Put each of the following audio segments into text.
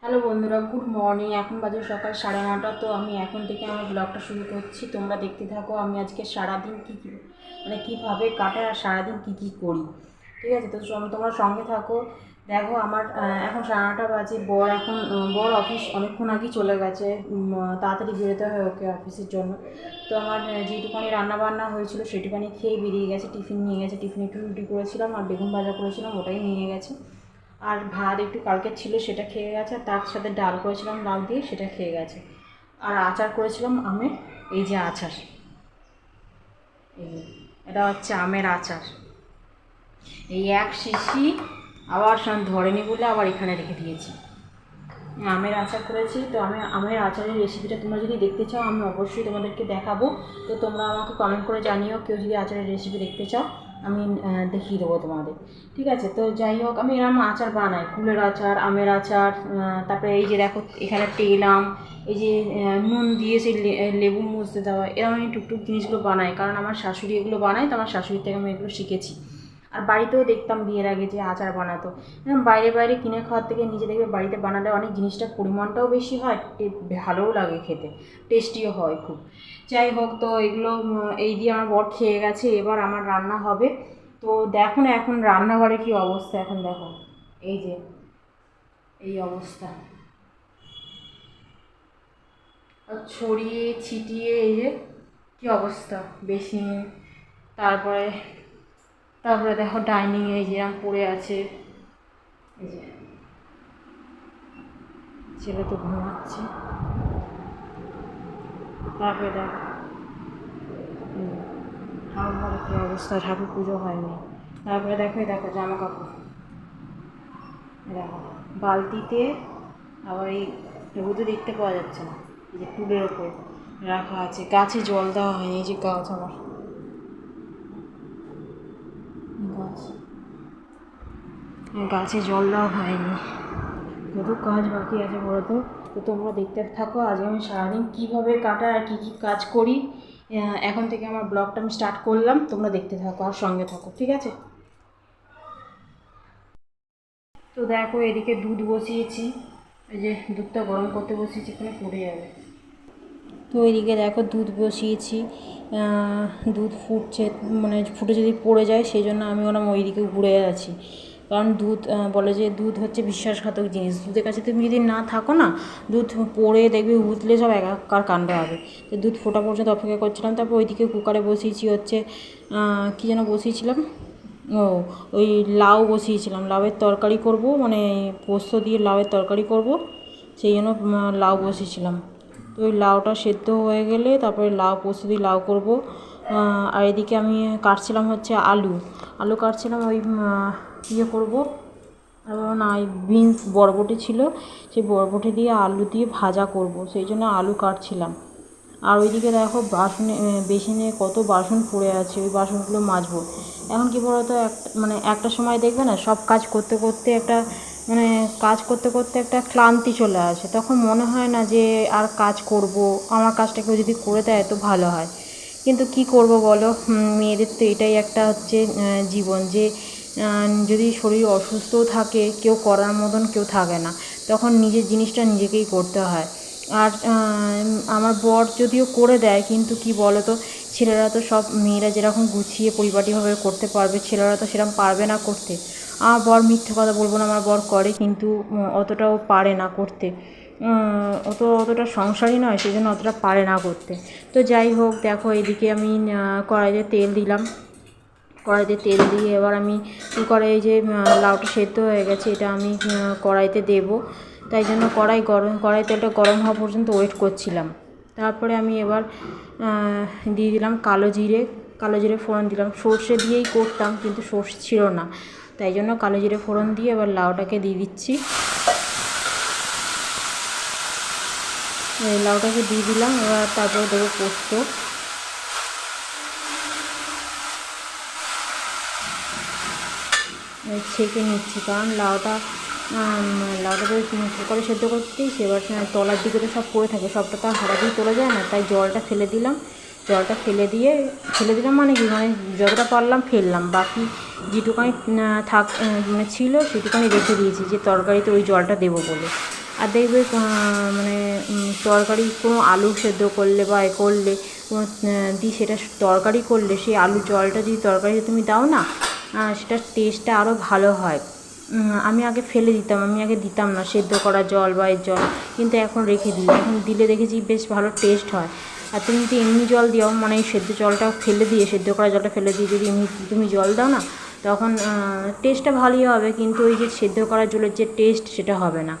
Hello বন্ধুরা, good morning. এখন বাজে সকাল 9:30। তো আমি এখন থেকে আমার ব্লগটা শুরু করছি। তোমরা দেখতে থাকো আমি আজকে সারাদিন কী কীভাবে কাটে আর সারাদিন কী করি। ঠিক আছে, তো তোমরা সঙ্গে থাকো। দেখো আমার এখন 9:30 বাজে। বর অফিস অনেকক্ষণ আগেই চলে গেছে। তাড়াতাড়ি বেরোতে হয় ওকে অফিসের জন্য। তো আমার যেটুখানি রান্নাবান্না হয়েছিল সেটুখানি খেয়ে বেরিয়ে গেছে, টিফিন নিয়ে গেছে। টিফিনে একটু রুটি করেছিলাম আর বেগুন ভাজা করেছিলাম, ওটাই নিয়ে গেছে। আর ভাত একটু কালকের ছিল সেটা খেয়ে গেছে, আর তার সাথে ডাল করেছিলাম লাউ দিয়ে, সেটা খেয়ে গেছে। আর আচার করেছিলাম আমের, এই যে আচার, এই যে এটা হচ্ছে আমের আচার। এই এক শিশি আবার ধরেনি বলে আবার এখানে রেখে দিয়েছি। আমের আচার করেছি। তো আমি আমের আচারের রেসিপিটা তোমরা যদি দেখতে চাও আমি অবশ্যই তোমাদেরকে দেখাবো। তো তোমরা আমাকে কমেন্ট করে জানিও, কেউ যদি আচারের রেসিপি দেখতে চাও আমি দেখিয়ে দেবো তোমাদের। ঠিক আছে, তো যাই হোক আমি এরকম আচার বানাই, কুলের আচার, আমের আচার, তারপরে এই যে দেখো এখানে তেল আম, এই যে নুন দিয়ে সেই লেবু মুছতে দেওয়া, এরকম আমি টুকটুক জিনিসগুলো বানাই, কারণ আমার শাশুড়ি এগুলো বানায়। তো আমার শাশুড়ির থেকে আমি এগুলো শিখেছি। আর বাড়িতেও দেখতাম বিয়ের আগে যে আচার বানাতো। বাইরে বাইরে কিনে খাওয়ার থেকে নিজে দেখবে বাড়িতে বানালে অনেক জিনিসটার পরিমাণটাও বেশি হয়, ভালোও লাগে খেতে, টেস্টিও হয় খুব। যাই হোক, তো এগুলো এই দিয়ে আমার বর খেয়ে গেছে। এবার আমার রান্না হবে। তো দেখো না এখন রান্নাঘরে কী অবস্থা, এখন দেখো এই যে এই অবস্থা, ছড়িয়ে ছিটিয়ে এই যে কী অবস্থা, বেসিন, তারপরে তারপরে দেখো ডাইনিংয়ে এই যেরকম পড়ে আছে, এই যে ছেলে তো ঘুমাচ্ছে। তারপরে দেখো ঠাকুর ঘরে কী অবস্থা, ঠাকুর পুজো হয়নি। তারপরে দেখো দেখো জামা কাপড়, দেখো বালতিতে, আবার এই রোদে দেখতে পাওয়া যাচ্ছে না, এই যে টুলের ওপর রাখা আছে। গাছে জল দেওয়া হয়নি, এই যে গাছ, আমার গাছ, গাছে জল দেওয়া হয়নি। কত কাজ বাকি আছে বলো তো। তো তোমরা দেখতে থাকো আজ আমি সারাদিন কীভাবে কাটাই আর কী কাজ করি। এখন থেকে আমার ব্লগটা আমি স্টার্ট করলাম, তোমরা দেখতে থাকো আর সঙ্গে থাকো, ঠিক আছে। তো দেখো এদিকে দুধ বসিয়েছি, এই যে দুধটা গরম করতে বসিয়েছি, এখানে পড়ে যাবে। তো এদিকে দেখো দুধ বসিয়েছি, দুধ ফুটছে, মানে ফুটে যদি পড়ে যায় সেই জন্য আমি ওরকম ওইদিকে ঘুরে আছি। কারণ দুধ বলে যে দুধ হচ্ছে বিশ্বাসঘাতক জিনিস, দুধের কাছে তুমি যদি না থাকো না, দুধ পড়ে দেখবে উতলে সব একাকার কাণ্ড হবে। তো দুধ ফোটা পর্যন্ত অপেক্ষা করছিলাম। তারপর ওইদিকে কুকারে বসিয়েছি হচ্ছে কী যেন বসিয়েছিলাম, ও ওই লাউ বসিয়েছিলাম, লাউয়ের তরকারি করব, মানে পোস্ত দিয়ে লাউয়ের তরকারি করব, সেই জন্য লাউ বসিয়েছিলাম। তো ওই লাউটা সেদ্ধ হয়ে গেলে তারপরে লাউ, পোস্ত দিয়ে লাউ করব। আর এদিকে আমি কাটছিলাম হচ্ছে আলু কাটছিলাম, ওই ইয়ে করবো না, ওই বিনস বরবটি ছিল, সেই বরবটি দিয়ে আলু দিয়ে ভাজা করব, সেই জন্য আলু কাটছিলাম। আর ওইদিকে দেখো বেসিনে কত বাসন পড়ে আছে, ওই বাসনগুলো মাজবো। এখন কী বলতো, একটা সময় দেখবে না সব কাজ করতে করতে কাজ করতে করতে একটা ক্লান্তি চলে আসে, তখন মনে হয় না যে আর কাজ করব, আমার কাজটা কেউ যদি করে দেয় তো ভালো হয়। কিন্তু কি করব বলো, মেয়েদের তো এটাই একটা হচ্ছে জীবন, যে যদি শরীর অসুস্থও থাকে কেউ করার মতন কেউ থাকে না, তখন নিজের জিনিসটা নিজেকেই করতে হয়। আর আমার বর যদিও করে দেয়, কিন্তু কি বলো তো, ছেলেরা তো সব, মেয়েরা যেরকম গুছিয়ে পরিপাটিভাবে করতে পারবে ছেলেরা তো সেরকম পারবে না করতে। আমার বর, মিথ্যে কথা বলবো না, আমার বর করে, কিন্তু অতটাও পারে না করতে, অতটা সংসারই নয়, সেই জন্য অতটা পারে না করতে। তো যাই হোক, দেখো এদিকে আমি কড়াইতে তেল দিলাম, কড়াইতে তেল দিয়ে এবার আমি কুকারে, এই যে লাউটা সেদ্ধ হয়ে গেছে এটা আমি কড়াইতে দেব, তাই জন্য কড়াই তেলটা গরম হওয়া পর্যন্ত ওয়েট করছিলাম। তারপরে আমি এবার দিয়ে দিলাম কালো জিরে ফোড়ন দিলাম। সর্ষে দিয়েই করতাম কিন্তু সর্ষে ছিল না, তাই জন্য কালো জিরে ফোড়ন দিয়ে এবার লাউটাকে দিয়ে দিচ্ছি। লাউটাকে দিয়ে দিলাম, এবার তারপরে দেবো পোস্ত, ছেঁকে নিচ্ছি, কারণ লাউটা তো কুকারে সেদ্ধ করতেই সেবার তলার দিকে তো সব পড়ে থাকে, সবটা তো আর হারাতেই তোলা যায় না, তাই জলটা ফেলে দিলাম। জলটা ফেলে দিলাম মানে কি, মানে যতটা পারলাম ফেললাম, বাকি যেটুকানি ছিল সেটুকানি রেখে দিয়েছি, যে তরকারিতে ওই জলটা দেবো বলে। আর দেখবে মানে তরকারি কোনো আলু সেদ্ধ করলে বা এ করলে কোনো সেটা তরকারি করলে সেই আলুর জলটা যদি তরকারিতে তুমি দাও না, সেটার টেস্টটা আরও ভালো হয়। আমি আগে ফেলে দিতাম, আমি আগে দিতাম না সেদ্ধ করা জল বা এর জল, কিন্তু এখন রেখে দিই। এখন দিলে দেখেছি বেশ ভালো টেস্ট হয়। আর তুমি যদি এমনি জল দিও, মানে এই সেদ্ধ জলটা ফেলে দিয়ে, সেদ্ধ করা জলটা ফেলে দিয়ে যদি এমনি তুমি জল দাও না, তখন টেস্টটা ভালোই হবে, কিন্তু ওই যে সেদ্ধ করা জলের যে টেস্ট সেটা হবে না।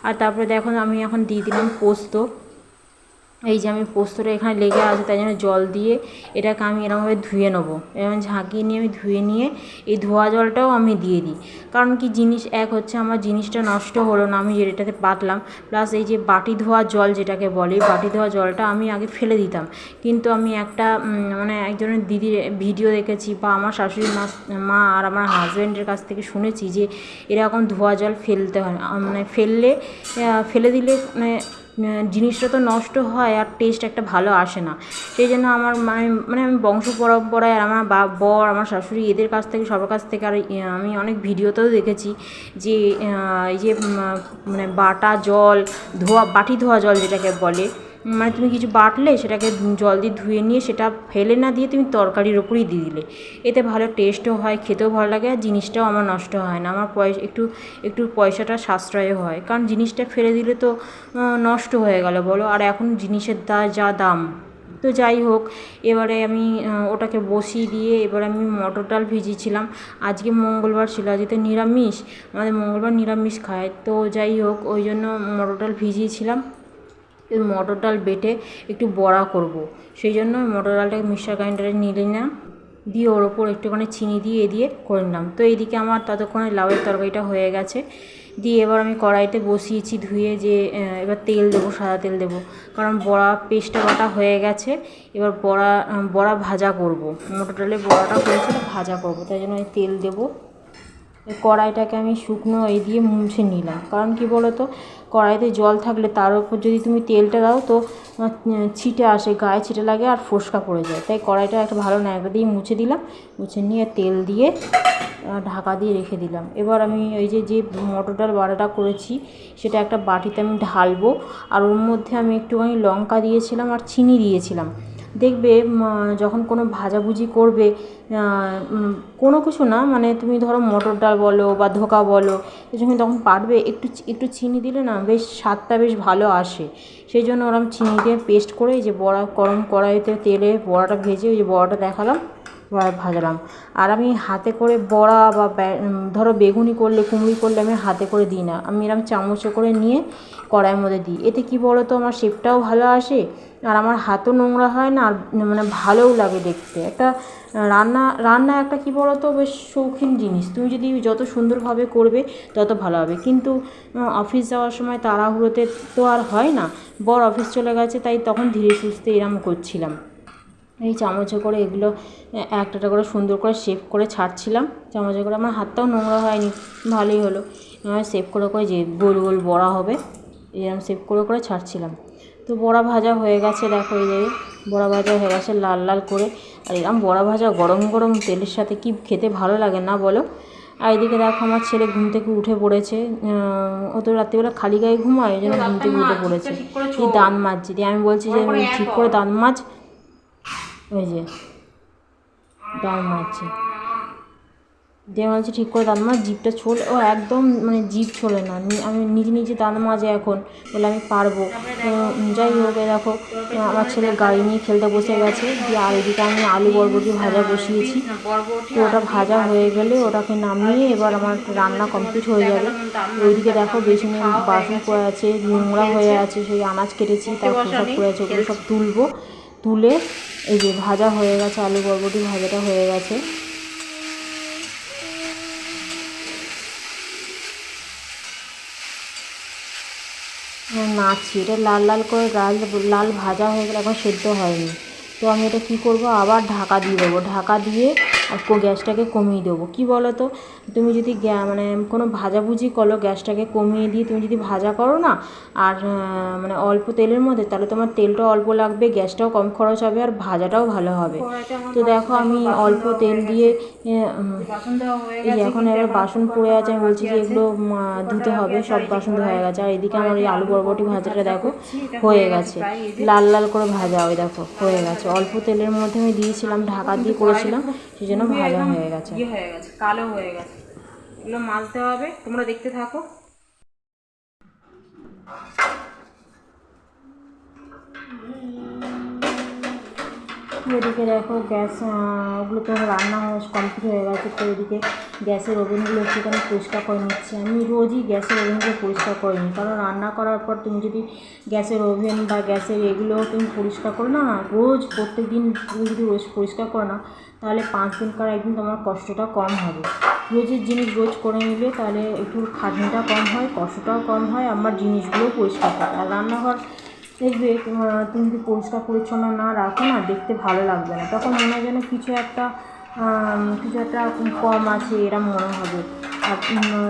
আর তারপরে দেখো আমি এখন দিয়ে দিলাম পোস্ত। এই যে আমি পোস্তটা এখানে লেগে আছে, তাই জন্য জল দিয়ে এটাকে আমি এরকমভাবে ধুয়ে নেবো। এরকম ঝাঁকিয়ে নিয়ে আমি ধুয়ে নিয়ে এই ধোয়া জলটাও আমি দিয়ে দিই। কারণ কি জিনিস এক হচ্ছে আমার জিনিসটা নষ্ট হলো না, আমি এটাতে পাতলাম। প্লাস এই যে বাটি ধোয়া জল যেটাকে বলে, বাটি ধোয়া জলটা আমি আগে ফেলে দিতাম, কিন্তু আমি একটা মানে একজনের দিদির ভিডিও দেখেছি বা আমার শাশুড়ি মা আর আমার হাজব্যান্ডের কাছ থেকে শুনেছি যে এরকম ধোয়া জল ফেলতে হয়, মানে ফেলে দিলে মানে জিনিসটা তো নষ্ট হয় আর টেস্ট একটা ভালো আসে না। সেই জন্য আমার মানে আমি বংশ পরম্পরায় আর আমার বর, আমার শাশুড়ি, এদের কাছ থেকে, সবার কাছ থেকে, আর আমি অনেক ভিডিওতেও দেখেছি যে এই যে মানে বাটা জল বাটি ধোয়া জল যেটাকে বলে, মানে তুমি কিছু বাটলে সেটাকে জল দিয়ে ধুয়ে নিয়ে সেটা ফেলে না দিয়ে তুমি তরকারির ওপরেই দিয়ে দিলে, এতে ভালো টেস্টও হয়, খেতেও ভালো লাগে, আর জিনিসটাও আমার নষ্ট হয় না, আমার একটু পয়সাটা সাশ্রয় হয়। কারণ জিনিসটা ফেলে দিলে তো নষ্ট হয়ে গেল বলো, আর এখন জিনিসের যা দাম। তো যাই হোক, এবারে আমি ওটাকে বসিয়ে দিয়ে এবারে আমি মটর ডাল ভিজিয়েছিলাম। আজকে মঙ্গলবার ছিল, আজকে তো নিরামিষ, আমাদের মঙ্গলবার নিরামিষ খায়। তো যাই হোক, ওই জন্য মটর ডাল ভিজিয়েছিলাম। মটর ডাল বেটে একটু বড়া করব, সেই জন্য মটর ডালটাকে মিক্সার গ্রাইন্ডারে নিয়ে নিলাম, দিয়ে ওর ওপর একটুখানি চিনি দিয়ে করে নিলাম। তো এইদিকে আমার ততক্ষণে লাউয়ের তরকারিটা হয়ে গেছে। দিয়ে এবার আমি কড়াইতে বসিয়েছি ধুয়ে, যে এবার তেল দেবো, সাদা তেল দেবো, কারণ বড়া পেস্টটা বাটা হয়ে গেছে। এবার বড়া ভাজা করব, মটর ডালের বড়াটা করেছিল ভাজা করব, তাই জন্য আমি তেল দেবো। কড়াইটাকে আমি শুকনো এই দিয়ে মুছে নিলাম, কারণ কি বলো তো, কড়াইতে জল থাকলে তার উপর যদি তুমি তেলটা দাও তো ছিটে আসে, গায়ে ছিটে লাগে আর ফোসকা পড়ে যায়। তাই কড়াইটা একটা ভালো ন্যাকড়া দিয়ে মুছে দিলাম, মুছে নিয়ে তেল দিয়ে ঢাকা দিয়ে রেখে দিলাম। এবার আমি ওই যে মটর ডাল বাটাটা করেছি সেটা একটা বাটিতে আমি ঢালবো, আর ওর মধ্যে আমি একটুখানি লঙ্কা দিয়েছিলাম আর চিনি দিয়েছিলাম। দেখবে যখন কোনো ভাজাভুজি করবে, কোনো কিছু না, মানে তুমি ধরো মটর ডাল বলো বা ধোকা বলো, যখন তখন পারবে একটু চিনি দিলে না বেশ স্বাদটা বেশ ভালো আসে। সেই জন্য ওরকম চিনি দিয়ে পেস্ট করে এই যে বড়া গরম কড়াইতে তেলে বড়াটা ভেজে, ওই যে বড়াটা দেখালাম, বড়া ভাজলাম। আর আমি হাতে করে বড়া বা ধরো বেগুনি করলে, কুমড়ি করলে আমি হাতে করে দিই না, আমি এরকম চামচে করে নিয়ে কড়াইয়ের মধ্যে দিই। এতে কী বলো তো, আমার শেপটাও ভালো আসে আর আমার হাতও নোংরা হয় না, আর মানে ভালোও লাগে দেখতে। একটা রান্না একটা কী বলো তো, বেশ শৌখিন জিনিস, তুমি যদি যত সুন্দরভাবে করবে তত ভালো হবে। কিন্তু অফিস যাওয়ার সময় তাড়াহুড়োতে তো আর হয় না, বর অফিস চলে গেছে, তাই তখন ধীরে সুস্থে এরম করছিলাম। এই চামচে করে এগুলো একটা করে সুন্দর করে শেপ করে ছাড়ছিলাম চামচে করে, আমার হাতটাও নোংরা হয়নি, ভালোই হলো। শেপ করে যে গোল গোল বড়া হবে এরকম শেপ করে ছাড়ছিলাম। তো বড়া ভাজা হয়ে গেছে, দেখো এই যে বড়া ভাজা হয়ে গেছে লাল লাল করে। আর এরকম বড়া ভাজা গরম গরম তেলের সাথে কি খেতে ভালো লাগে না বলো। আর এদিকে দেখো আমার ছেলে ঘুম থেকে উঠে পড়েছে, ও তো রাত্রিবেলা খালি গায়ে ঘুমায়, ওই জন্য ঘুম থেকে উঠে পড়েছে। কি দাঁত মাজছে, দিয়ে আমি বলছি যে ঠিক করে দাঁত মাজ, ওই যে দাঁত মাজছে, দিয়ে বলছি ঠিক করে দাঁত মাজ, জিভটা ছোলে, ও একদম মানে জিভ ছোলে না, আমি নিজে দাঁত মাজে এখন, বলে আমি পারবো। যাই হোক, দেখো আমার ছেলে গাড়ি নিয়ে খেলতে বসে গেছে। দিয়ে আর এদিকে আমি আলু বরবটি ভাজা বসিয়েছি। তো ওটা ভাজা হয়ে গেলে ওটাকে নামিয়ে এবার আমার রান্না কমপ্লিট হয়ে যাবে। ওইদিকে দেখো বেসিনে বাসন পড়ে আছে, নোংরা হয়ে আছে, সেই আনাজ কেটেছি তার সব পড়ে আছে, ওগুলো সব তুলে এই যে ভাজা হয়ে গেছে, আলু বরবটি ভাজাটা হয়ে গেছে। নাড়ছি, এটা লাল লাল করে লাল ভাজা হয়ে গেলে এখন সেদ্ধ হয়নি। তো আমি এটা কী করবো, আবার ঢাকা দিয়ে দেবো, ঢাকা দিয়ে আর গ্যাসটাকে কমিয়ে দেবো। কী বলো তো, তুমি যদি মানে কোনো ভাজাভুজি করো, গ্যাসটাকে কমিয়ে দিয়ে তুমি যদি ভাজা করো না, আর মানে অল্প তেলের মধ্যে, তাহলে তোমার তেলটাও অল্প লাগবে, গ্যাসটাও কম খরচ হবে, আর ভাজাটাও ভালো হবে। তো দেখো আমি অল্প তেল দিয়ে এই এখন এবার বাসন পড়ে আছে, আমি বলছি যে এগুলো ধুতে হবে, সব বাসন হয়ে গেছে। আর এদিকে আমার এই আলু বরবটি ভাজাটা দেখো হয়ে গেছে, লাল লাল করে ভাজা, ওই দেখো হয়ে গেছে। অল্প তেলের মধ্যে আমি দিয়েছিলাম, ঢাকা দিয়ে করেছিলাম, সেই জন্য ভাজা হয়ে গেছে, হয়ে গেছে, কালো হয়ে গেছে। এগুলো মাজতে হবে, তোমরা দেখতে থাকো। এদিকে দেখো গ্যাস ওগুলো তো রান্না কমপ্লিট হয়ে গেছে। তো এদিকে গ্যাসের ওভেনগুলো একটুখানি পরিষ্কার করে নিচ্ছি। আমি রোজই গ্যাসের ওভেনগুলো পরিষ্কার করে নিই, কারণ রান্না করার পর তুমি যদি গ্যাসের ওভেন বা গ্যাসের এগুলো তুমি পরিষ্কার করো না, রোজ প্রত্যেক দিন তুমি যদি রোজ পরিষ্কার করো না, তাহলে 5 দিনকার একদিন তোমার কষ্টটা কম হবে। রোজের জিনিস রোজ করে নিলে তাহলে একটু খাটনিটা কম হয়, কষ্টটাও কম হয়, আমার জিনিসগুলোও পরিষ্কার থাকে। আর রান্নাঘর দেখবে তুমি যদি পরিষ্কার পরিচ্ছন্ন না রাখো না, দেখতে ভালো লাগবে না, তখন মনে হয় যেন কিছু একটা কম আছে এরম মনে হবে। আর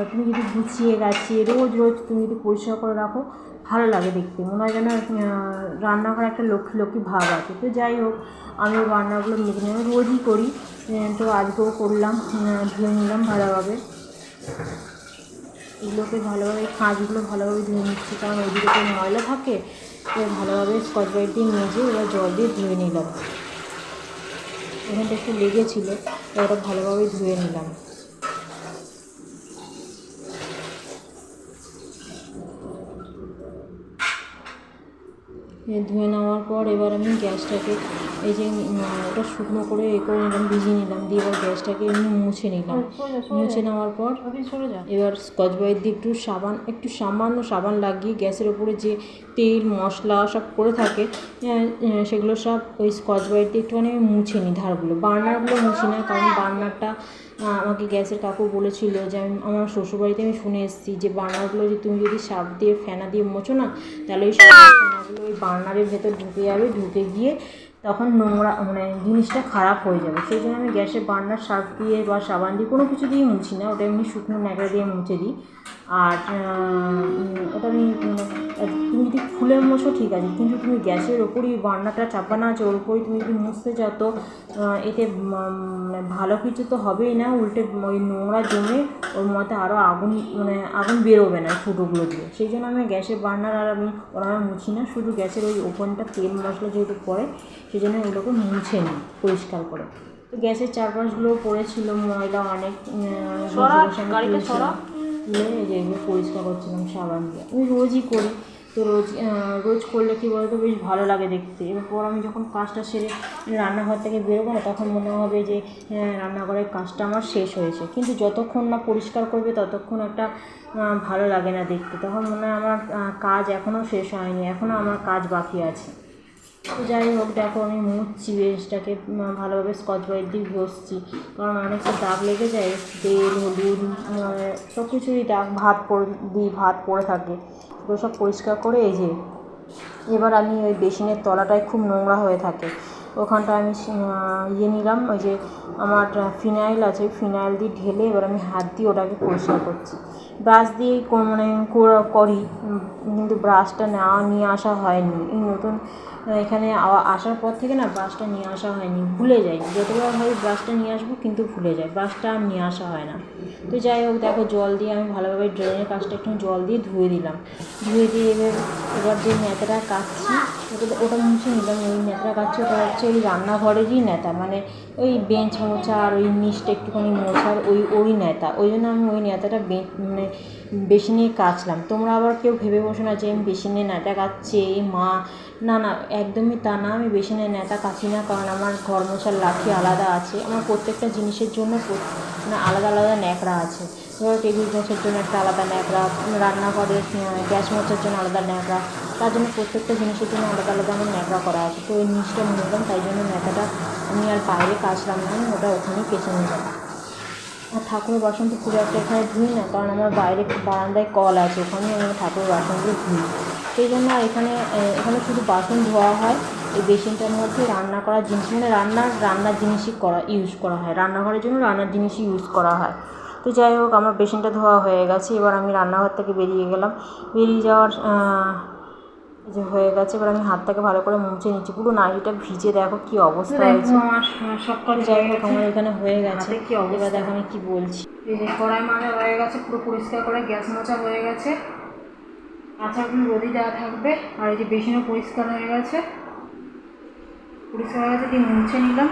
তুমি যদি গুছিয়ে গাছিয়ে রোজ রোজ তুমি যদি পরিষ্কার করে রাখো, ভালো লাগে দেখতে, মনে হয় যেন রান্নাঘর একটা লক্ষ্মী লক্ষ্মী ভাব আছে। তো যাই হোক, আমি রান্নাগুলো মেজে নিয়ে রোজই করি, তো আজকেও করলাম, ধুয়ে নিলাম ভালোভাবে এগুলোকে, ভালোভাবে খাঁজগুলো ভালোভাবে ধুয়ে নিচ্ছি, কারণ ওইদিকে তো ময়লা থাকে। তো ভালোভাবে স্কচ ব্রাইট দিয়ে মেজে এবার জল দিয়ে ধুয়ে নিলাম, এখানটা একটু লেগেছিলো, ওটা ভালোভাবে ধুয়ে নিলাম। ধুয়ে নেওয়ার পর এবার আমি গ্যাসটাকে এই যে ওটা শুকনো করে করে নিলাম, ভিজিয়ে নিলাম, দিয়ে এবার গ্যাসটাকে এমনি মুছে নিলাম। মুছে নেওয়ার পর এবার স্কচ ব্রাইট দিয়ে একটু সামান্য সাবান লাগিয়ে গ্যাসের ওপরে যে তেল মশলা সব পড়ে থাকে, সেগুলো সব ওই স্কচ ব্রাইট দিয়ে একটুখানি মুছে নিই ধারগুলো। বার্নারগুলো মুছি না, কারণ বার্নারটা আমাকে গ্যাসের কাকু বলেছিল যে আমার শ্বশুরবাড়িতে আমি শুনে এসেছি যে বার্নারগুলো যে তুমি যদি সার্ফ দিয়ে ফেনা দিয়ে মোছো না, তাহলে ওই ফেনাগুলো ওই বার্নারের ভেতর ঢুকে যাবে, ঢুকে গিয়ে তখন নোংরা মানে জিনিসটা খারাপ হয়ে যাবে। সেই জন্য আমি গ্যাসে বার্নার সার্ফ দিয়ে বা সাবান দিয়ে কোনো কিছু দিয়ে মুছি না, ওটা এমনি শুকনো ন্যাকড়া দিয়ে মুছে দিই। আর ওটা আমি তুমি যদি খুলে মোছো ঠিক আছে, কিন্তু তুমি গ্যাসের ওপরই বার্নারটা চাপানো আছে, ওর উপরেই তুমি যদি মুছতে চাও, তো এতে ভালো কিছু তো হবেই না, উল্টে ওই নোংরা জমে ওর মধ্যে আরও আগুন বেরোবে না ফুটোগুলো দিয়ে। সেই জন্য আমি গ্যাসের বার্নার আর আমি ওরা মুছি না, শুধু গ্যাসের ওই ওপেনটা তেল মশলা যেহেতু পড়ে, সেই জন্য ওগুলোকে মুছে নিই পরিষ্কার করে। তো গ্যাসের চারপাশগুলো পড়েছিল ময়লা অনেক, তুলে এই যে এগুলো পরিষ্কার করছিলাম সাবান দিয়ে। আমি রোজই করি, তো রোজ করলে কী বলতো বেশ ভালো লাগে দেখতে। এরপর আমি যখন কাজটা সেরে রান্নাঘর থেকে বেরোবো না, তখন মনে হবে যে রান্নাঘরের কাজটা আমার শেষ হয়েছে, কিন্তু যতক্ষণ না পরিষ্কার করবে ততক্ষণ একটা ভালো লাগে না দেখতে, তখন মনে হয় আমার কাজ এখনও শেষ হয়নি, এখনও আমার কাজ বাকি আছে। তো যাই হোক, দেখো আমি মুছছি বেশটাকে ভালোভাবে স্কচ ব্রাইট দিয়ে ঘষছি, কারণ অনেকটা দাগ লেগে যায়, তেল হলুদ সব কিছুই দাগ ভাত পড়ে থাকে, ওগুলো সব পরিষ্কার করে এই যে এবার আমি ওই বেসিনের তলাটায় খুব নোংরা হয়ে থাকে, ওখানটা আমি নিলাম, ওই যে আমার ফিনাইল আছে, ফিনাইল দিয়ে ঢেলে এবার আমি হাত দিয়ে ওটাকে পরিষ্কার করছি। ব্রাশ দিয়েই করি, কিন্তু ব্রাশটা নিয়ে আসা হয়নি, এই নতুন এখানে আসার পর থেকে না ব্রাশটা নিয়ে আসা হয়নি, ভুলে যাই, যতবার হয় ব্রাশটা নিয়ে আসবো কিন্তু ভুলে যাই, ব্রাশটা আর নিয়ে আসা হয় না। তো যাই হোক, দেখো জল দিয়ে আমি ভালোভাবে ড্রেনের কাজটা একটু জল দিয়ে ধুয়ে দিলাম, ধুয়ে দিয়ে এবার যে ন্যাতাটা কাটছি ওটা মুছে নিলাম। ওই ন্যাতাটা কাটছি, ওটা হচ্ছে ওই রান্নাঘরেরই ন্যাতা, মানে ওই বেঞ্চ মোছা আর ওই নিচটা একটুখানি মোছার ওই ন্যাতা, ওই জন্য আমি ওই ন্যাতাটা মানে বেসিনে কাচলাম। তোমরা আবার কেউ ভেবে বসো না যে আমি বেসিনে ন্যাতা কাচ্ছি মা, না না, একদমই তা না, আমি বেসিনে ন্যাতা কাচি না, কারণ আমার ঘর মোছার লাঠি আলাদা আছে, আমার প্রত্যেকটা জিনিসের জন্য আলাদা আলাদা ন্যাকড়া আছে। ধরো টেবিল মোছার জন্য একটা আলাদা ন্যাকড়া, রান্নাঘরের গ্যাস মোছার জন্য আলাদা ন্যাকড়া, তার জন্য প্রত্যেকটা জিনিসের জন্য আলাদা আলাদা আমার ন্যাকড়া করা আছে। তো ওই নিচটা নিলাম, তাই জন্য ন্যাকড়াটা আমি আর বাইরে কাচলাম না, ওটা ওখানেই কেচে নিলাম। আর ঠাকুরের বাসন তো খুব একটা এখানে ধুই না, কারণ আমার বাইরে বারান্দায় কল আছে, ওখানেই আমি ঠাকুরের বাসনগুলো ধুই, সেই জন্য এখানে শুধু বাসন ধোয়া হয়, এই বেসিনটার মধ্যে রান্না করার জিনিস, মানে রান্নার জিনিসই ইউজ করা হয়, রান্নাঘরের জন্য রান্নার জিনিসই ইউজ করা হয়। তো যাই হোক, আমার বেসিনটা ধোয়া হয়ে গেছে। এবার আমি রান্নাঘর থেকে বেরিয়ে গেলাম। বেরিয়ে যাওয়ার যে হয়ে গেছে, এবার আমি হাতটাকে ভালো করে মুছে নিচ্ছি। পুরো নাড়িটা ভিজে দেখো কি অবস্থা হয়েছে। আমার সব কাজ যাই হোক আমার এখানে হয়ে গেছে। কি অবস্থা দেখো আমি কি বলছি। এই যে কড়াই মাজা হয়ে গেছে, পুরো পরিষ্কার করে গ্যাস মোছা হয়ে গেছে, আচারগুলো রোদে দেওয়া থাকবে। আর এই যে বেসিনও পরিষ্কার হয়ে গেছে, দিয়ে মুছে নিলাম।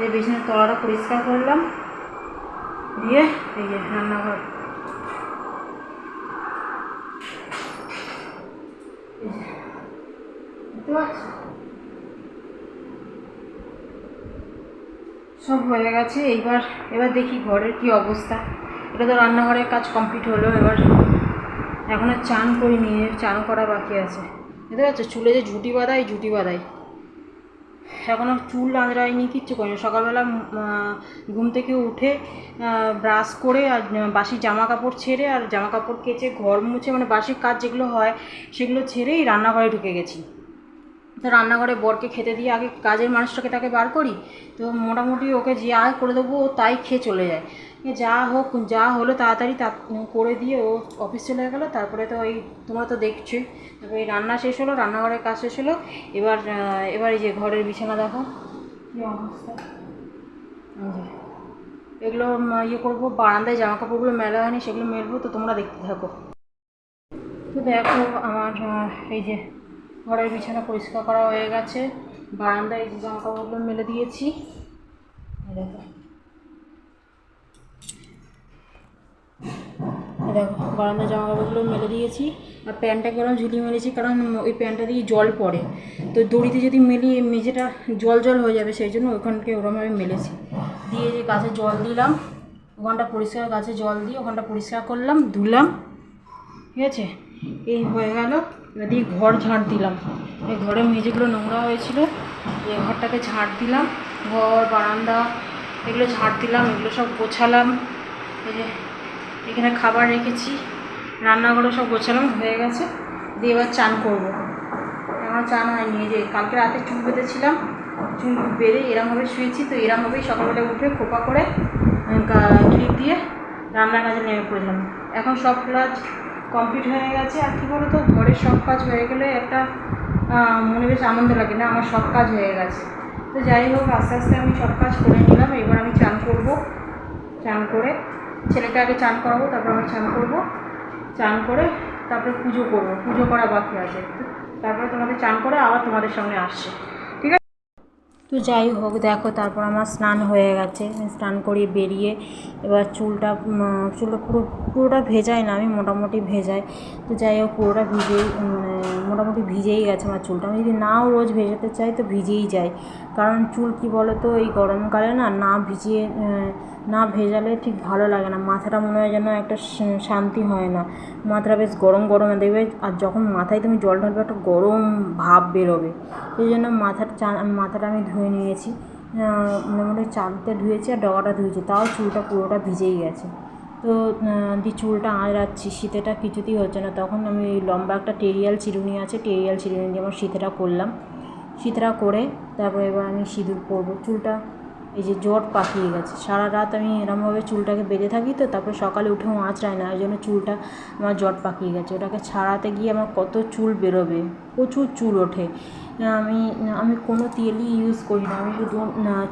এই বেসিনের তলাটা পরিষ্কার করলাম, দিয়ে এই যে রান্নাঘর দেখতে পাচ্ছ সব হয়ে গেছে। এবার দেখি ঘরের কি অবস্থা। এটা তো রান্নাঘরের কাজ কমপ্লিট হলো। এবার এখনও চান করিনি, চান করা বাকি আছে। বুঝতে পারছো, চুলে যে ঝুঁটি বাঁধাই এখনও চুল আঁচড়াইনি, কিচ্ছু করিনি। সকালবেলা ঘুম থেকে উঠে ব্রাশ করে আর বাসি জামা কাপড় ছেড়ে আর জামা কাপড় কেচে ঘর মুছে, মানে বাসি কাজ যেগুলো হয় সেগুলো ছেড়েই রান্নাঘরে ঢুকে গেছি। তো রান্নাঘরে বরকে খেতে দিয়ে আগে কাজের মানুষটাকে তাকে বার করি। তো মোটামুটি ওকে যা করে দেবো ও তাই খেয়ে চলে যায়। যা হলো তাড়াতাড়ি করে দিয়ে ও অফিস চলে গেলো। তারপরে তো তোমরা তো দেখছোই। তারপরে এই রান্না শেষ হলো, রান্নাঘরের কাজ শেষ হলো। এবার এই যে ঘরের বিছানা দেখো কী অবস্থা। এগুলো করবো, বারান্দায় জামা কাপড়গুলো মেলা হয়নি, সেগুলো মেলবো। তো তোমরা দেখতে থাকো। তো দেখো আমার এই যে ঘরের বিছানা পরিষ্কার করা হয়ে গেছে, বারান্দায় এই যে জামা কাপড়গুলো মেলে দিয়েছি। দেখো বারান্দায় জামা কাপড়গুলো মেলে দিয়েছি। আর প্যান্টটাকে ওরকম ঝুলিয়ে মেলেছি, কারণ ওই প্যান্টটা দিয়ে জল পড়ে। তো দড়িতে যদি মেলি মেঝেটা জল হয়ে যাবে, সেই জন্য ওখানকে ওরমভাবে মেলেছি। দিয়ে যে গাছে জল দিলাম, ওখানটা পরিষ্কার, গাছে জল দিয়ে ওখানটা পরিষ্কার করলাম, ধুলাম। ঠিক আছে, এই হয়ে গেল। এবার দিয়ে ঘর ঝাঁট দিলাম। এই ঘরের মেঝেগুলো নোংরা হয়েছিল, এই ঘরটাকে ঝাঁট দিলাম। ঘর বারান্দা এগুলো ঝাঁট দিলাম, এগুলো সব গোছালাম। এই যে এখানে খাবার রেখেছি, রান্নাঘরে সব গোছালাম, হয়ে গেছে। দিয়ে এবার চান করবো। আমার চান হয়নি। এই যে কালকে রাতে চুল বেঁধেছিলাম, চুল বেঁধে এরমভাবে শুয়েছি। তো এরমভাবেই সকালবেলা উঠে খোপা করে ক্লিপ দিয়ে রান্নার কাজে নেমে পড়লাম। এখন সব কাজ কমপ্লিট হয়ে গেছে। আর কী বলো তো, ঘরের সব কাজ হয়ে গেলে একটা মনে বেশ আনন্দ লাগে না, আমার সব কাজ হয়ে গেছে। তো যাই হোক, আস্তে আস্তে আমি সব কাজ করে নিলাম। এবার আমি চান করব। চান করে ছেলেকে আগে চান করাবো, তারপর আমি চান করব। চান করে তারপরে পুজো করব, পুজো করা বাকি আছে। তারপরে তোমাদের চান করে আবার তোমাদের সামনে আসছে। ঠিক আছে, তো যাই হোক দেখো, তারপর আমার স্নান হয়ে গেছে। স্নান করিয়ে বেরিয়ে এবার চুলটা পুরোটা ভেজাই না, আমি মোটামুটি ভেজাই। তো যাই হোক, পুরোটা মোটামুটি ভিজেই গেছে আমার চুলটা। আমি যদি নাও রোজ ভেজাতে চাই তো ভিজেই যায়। কারণ চুল কী বলো তো, এই গরমকালে না ভেজালে ঠিক ভালো লাগে না। মাথাটা মনে হয় যেন একটা শান্তি হয় না, মাথাটা বেশ গরম দেখবে। আর যখন মাথায় তুমি জল ঢালবে একটা গরম ভাব বেরোবে। সেই জন্য মাথাটা আমি ধুয়ে নিয়েছি, মোটামুটি চালতে ধুয়েছি আর ডগাটা ধুয়েছি, তাও চুলটা পুরোটা ভিজেই গেছে। তো চুলটা আঁচড়াচ্ছি, শীতেটা কিছুতেই হচ্ছে না। তখন আমি লম্বা একটা টেরিয়াল চিরুনি আছে, টেরিয়াল চিরুনি দিয়ে আমার শীতেটা করলাম। শীতেটা করে তারপরে এবার আমি সিঁদুর পরবো। চুলটা এই যে জট পাকিয়ে গেছে, সারা রাত আমি এরমভাবে চুলটাকে বেঁধে থাকি। তো তারপরে সকালে উঠেও আঁচড়ায় না, ওই জন্য চুলটা আমার জট পাকিয়ে গেছে। ওটাকে ছাড়াতে গিয়ে আমার কত চুল বেরোবে, প্রচুর চুল ওঠে। আমি কোনো তেলই ইউজ করি না, আমি শুধু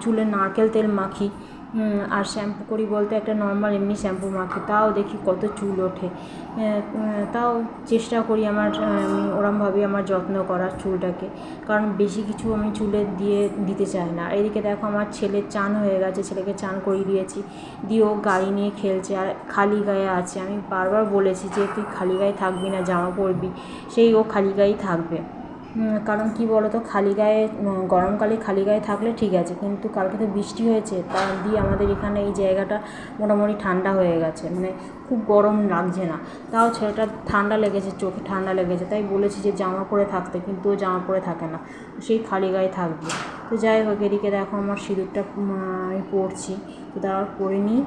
চুলে নারকেল তেল মাখি। আর শ্যাম্পু করি বলতে একটা নর্মাল এমনি শ্যাম্পু মাখি, তাও দেখি কত চুল ওঠে। তাও চেষ্টা করি আমি ওরমভাবে আমার যত্ন করার চুলটাকে, কারণ বেশি কিছু আমি চুলে দিতে চাই না। এদিকে দেখো আমার ছেলের চান হয়ে গেছে, ছেলেকে চান করিয়ে দিয়েছি। দিয়ে ও গাড়ি নিয়ে খেলছে আর খালি গায়ে আছে। আমি বারবার বলেছি যে তুই খালি গায়ে থাকবি না, জামা পরবি। ও খালি গায়েই থাকবে। কারণ কি বলো তো, খালি গায়ে গরমকালে খালি গায়ে থাকলে ঠিক আছে, কিন্তু কালকে তো বৃষ্টি হয়েছে, তার দিয়ে আমাদের এখানে এই জায়গাটা মোটামুটি ঠান্ডা হয়ে গেছে, মানে খুব গরম লাগছে না। তাও ছেলেটার ঠান্ডা লেগেছে, চোখে ঠান্ডা লেগেছে, তাই বলেছি যে জামা পরে থাকতে, কিন্তু ও জামা পরে থাকে না, সেই খালি গায়ে থাকবে। তো যাই হোক, এদিকে দেখো আমার সিঁদুরটা আমি পরছি। তো তারপর পরে নিই।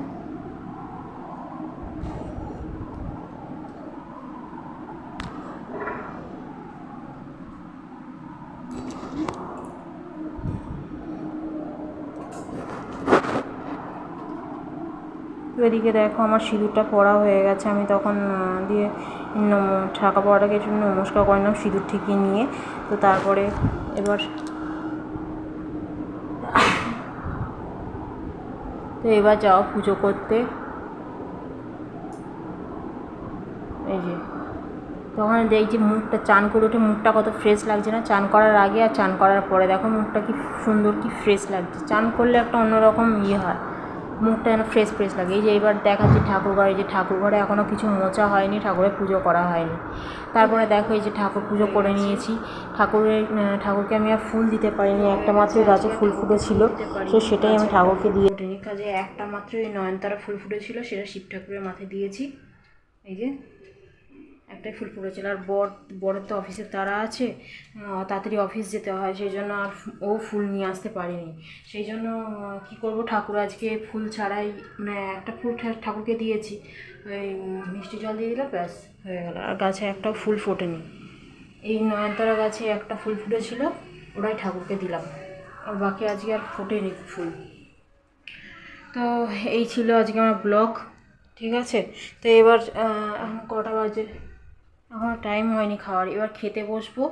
এদিকে দেখো আমার সিঁদুরটা পরা হয়ে গেছে, আমি তখন দিয়ে ঠাকা পড়াটাকে একটু নমস্কার করে নিলাম সিঁদুর ঠিকই নিয়ে। তো তারপরে এবার যাও পুজো করতে। এই যে তখন দেখছি মুখটা চান করে উঠে মুখটা কত ফ্রেশ লাগছে না, চান করার আগে আর চান করার পরে দেখো মুখটা কি সুন্দর কি ফ্রেশ লাগছে। চান করলে একটা অন্যরকম হয়, মুখটা যেন ফ্রেশ ফ্রেশ লাগে। এই যে এবার দেখাচ্ছি ঠাকুরঘরে, যে ঠাকুরঘরে এখনও কিছু মোছা হয়নি, ঠাকুরের পুজো করা হয়নি। তারপরে দেখো এই যে ঠাকুর পুজো করে নিয়েছি। ঠাকুরকে আমি আর ফুল দিতে পারিনি, একটা মাত্র গাছে ফুল ফুটেছিল, তো সেটাই আমি ঠাকুরকে দিয়ে ওঠেনি। কাজে একটা মাত্র এই নয়নতারা ফুল ফুটেছিল, সেটা শিব ঠাকুরের মাথায় দিয়েছি। এই যে একটাই ফুল ফুটেছিল। আর বরের তো অফিসের তারা আছে, তাড়াতাড়ি অফিস যেতে হয়, সেই জন্য আর ও ফুল নিয়ে আসতে পারেনি। সেই জন্য কী করবো, ঠাকুর আজকে ফুল ছাড়াই মানে একটা ফুল ঠাকুরকে দিয়েছি, ওই মিষ্টি জল দিয়ে দিলে ব্যাস হয়ে গেল। আর গাছে একটাও ফুল ফোটেনি, এই নয়নতারা গাছে একটা ফুল ফুটেছিল, ওটাই ঠাকুরকে দিলাম, আর বাকি আজকে আর ফোটেনি ফুল। তো এই ছিল আজকে আমার ব্লগ, ঠিক আছে। তো এবার এখন কটা বাজে, এখন টাইম হয়নি খাওয়ার, এবার খেতে বসবো।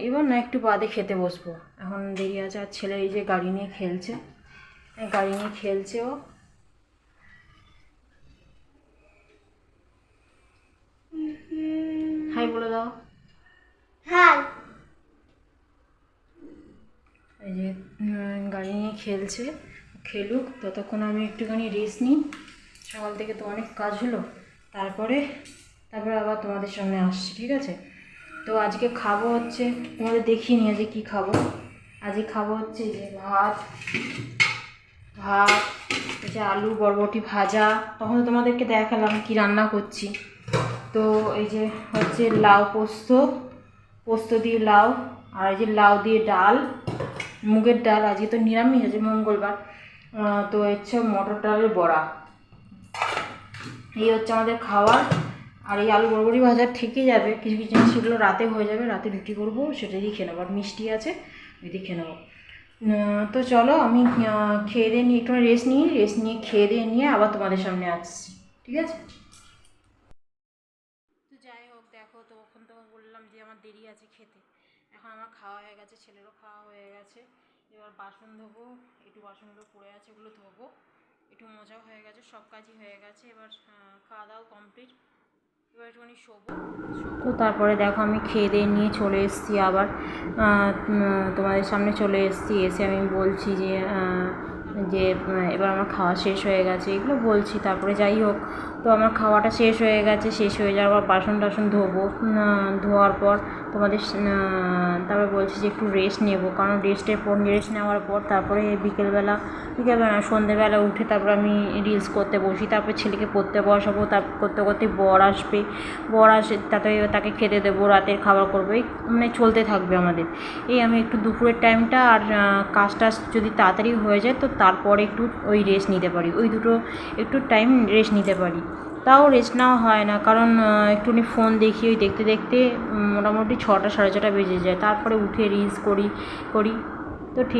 এবার না একটু বাদে খেতে বসবো, এখন দেরি আছে। আর ছেলে এই যে গাড়ি নিয়ে খেলছে, ও হাই বলে দাও। হাই। এই যে গাড়ি নিয়ে খেলুক, ততক্ষণ আমি একটুখানি রেস্ট নিই। সকাল থেকে তো অনেক কাজ হলো, তারপরে আবার তোমাদের সামনে আসছি, ঠিক আছে। তো আজকে খাবো হচ্ছে, তোমাদের দেখিয়ে নিয়ে যে কী খাবো। আজকে খাবো হচ্ছে যে ভাত, যে আলু বরবটি ভাজা, তখন তোমাদেরকে দেখালাম কি রান্না করছি। তো এই যে হচ্ছে লাউ পোস্ত দিয়ে লাউ, আর এই যে লাউ দিয়ে ডাল, মুগের ডাল, আজকে তো নিরামিষ আছে মঙ্গলবার। তো হচ্ছে মটর ডালের বড়া, এই হচ্ছে আমাদের খাবার। আর এই আলু বরবটি ভাজা থেকে যাবে, কিছু কিছু জিনিস সেগুলো রাতে হয়ে যাবে, রাতে রুটি করবো, সেটা দিয়ে খেয়ে নেবো। আর মিষ্টি আছে, ওই দিয়ে খেয়ে নেবো। তো চলো আমি খেয়ে দিয়ে নিয়ে একটু রেস্ট নিয়ে খেয়ে দিয়ে নিয়ে আবার তোমাদের সামনে আসছি, ঠিক আছে। তো যাই হোক, দেখো তখন তো বললাম যে আমার দেরি আছে খেতে। এখন আমার খাওয়া হয়ে গেছে, ছেলেরও খাওয়া হয়ে গেছে। এবার বাসন ধোবো, একটু বাসনগুলো পড়ে আছে ওগুলো ধোবো, একটু মোজাও হয়ে গেছে, সব কাজই হয়ে গেছে। এবার খাওয়া দাওয়া কমপ্লিট, এবার একটুখানি শোবো। তো তারপরে দেখো আমি খেয়ে দিয়ে নিয়ে চলে এসেছি আবার তোমাদের সামনে চলে এসেছি। এসে আমি বলছি যে এবার আমার খাওয়া শেষ হয়ে গেছে, এগুলো বলছি। তারপরে যাই হোক, তো আমার খাওয়াটা শেষ হয়ে গেছে, শেষ হয়ে যাওয়ার পর বাসন টাসন ধোবো, ধোয়ার পর তোমাদের তারপরে বলছি যে একটু রেস্ট নেব, কারণ রেস্ট নেওয়ার পর তারপরে বিকেলবেলা না সন্ধ্যেবেলা উঠে তারপর আমি রিলস করতে বসি। তারপরে ছেলেকে পড়তে বসাবো, তারপর করতে করতে বর আসবে, তাকে খেতে দেবো, রাতের খাবার করবো, এই মানে চলতে থাকবে আমাদের। এই আমি একটু দুপুরের টাইমটা আর কাজটা যদি তাড়াতাড়ি হয়ে যায়, তো তারপরে একটু ওই রেস্ট নিতে পারি, ওই দুটো একটু টাইম রেস্ট নিতে পারি। তাও রেস্ট নেওয়া হয় না, কারণ একটুখানি ফোন দেখি, ওই দেখতে দেখতে মোটামুটি 6টা সাড়ে 6টা বেজে যায়। তারপরে উঠে রিলস করি। তো ঠিক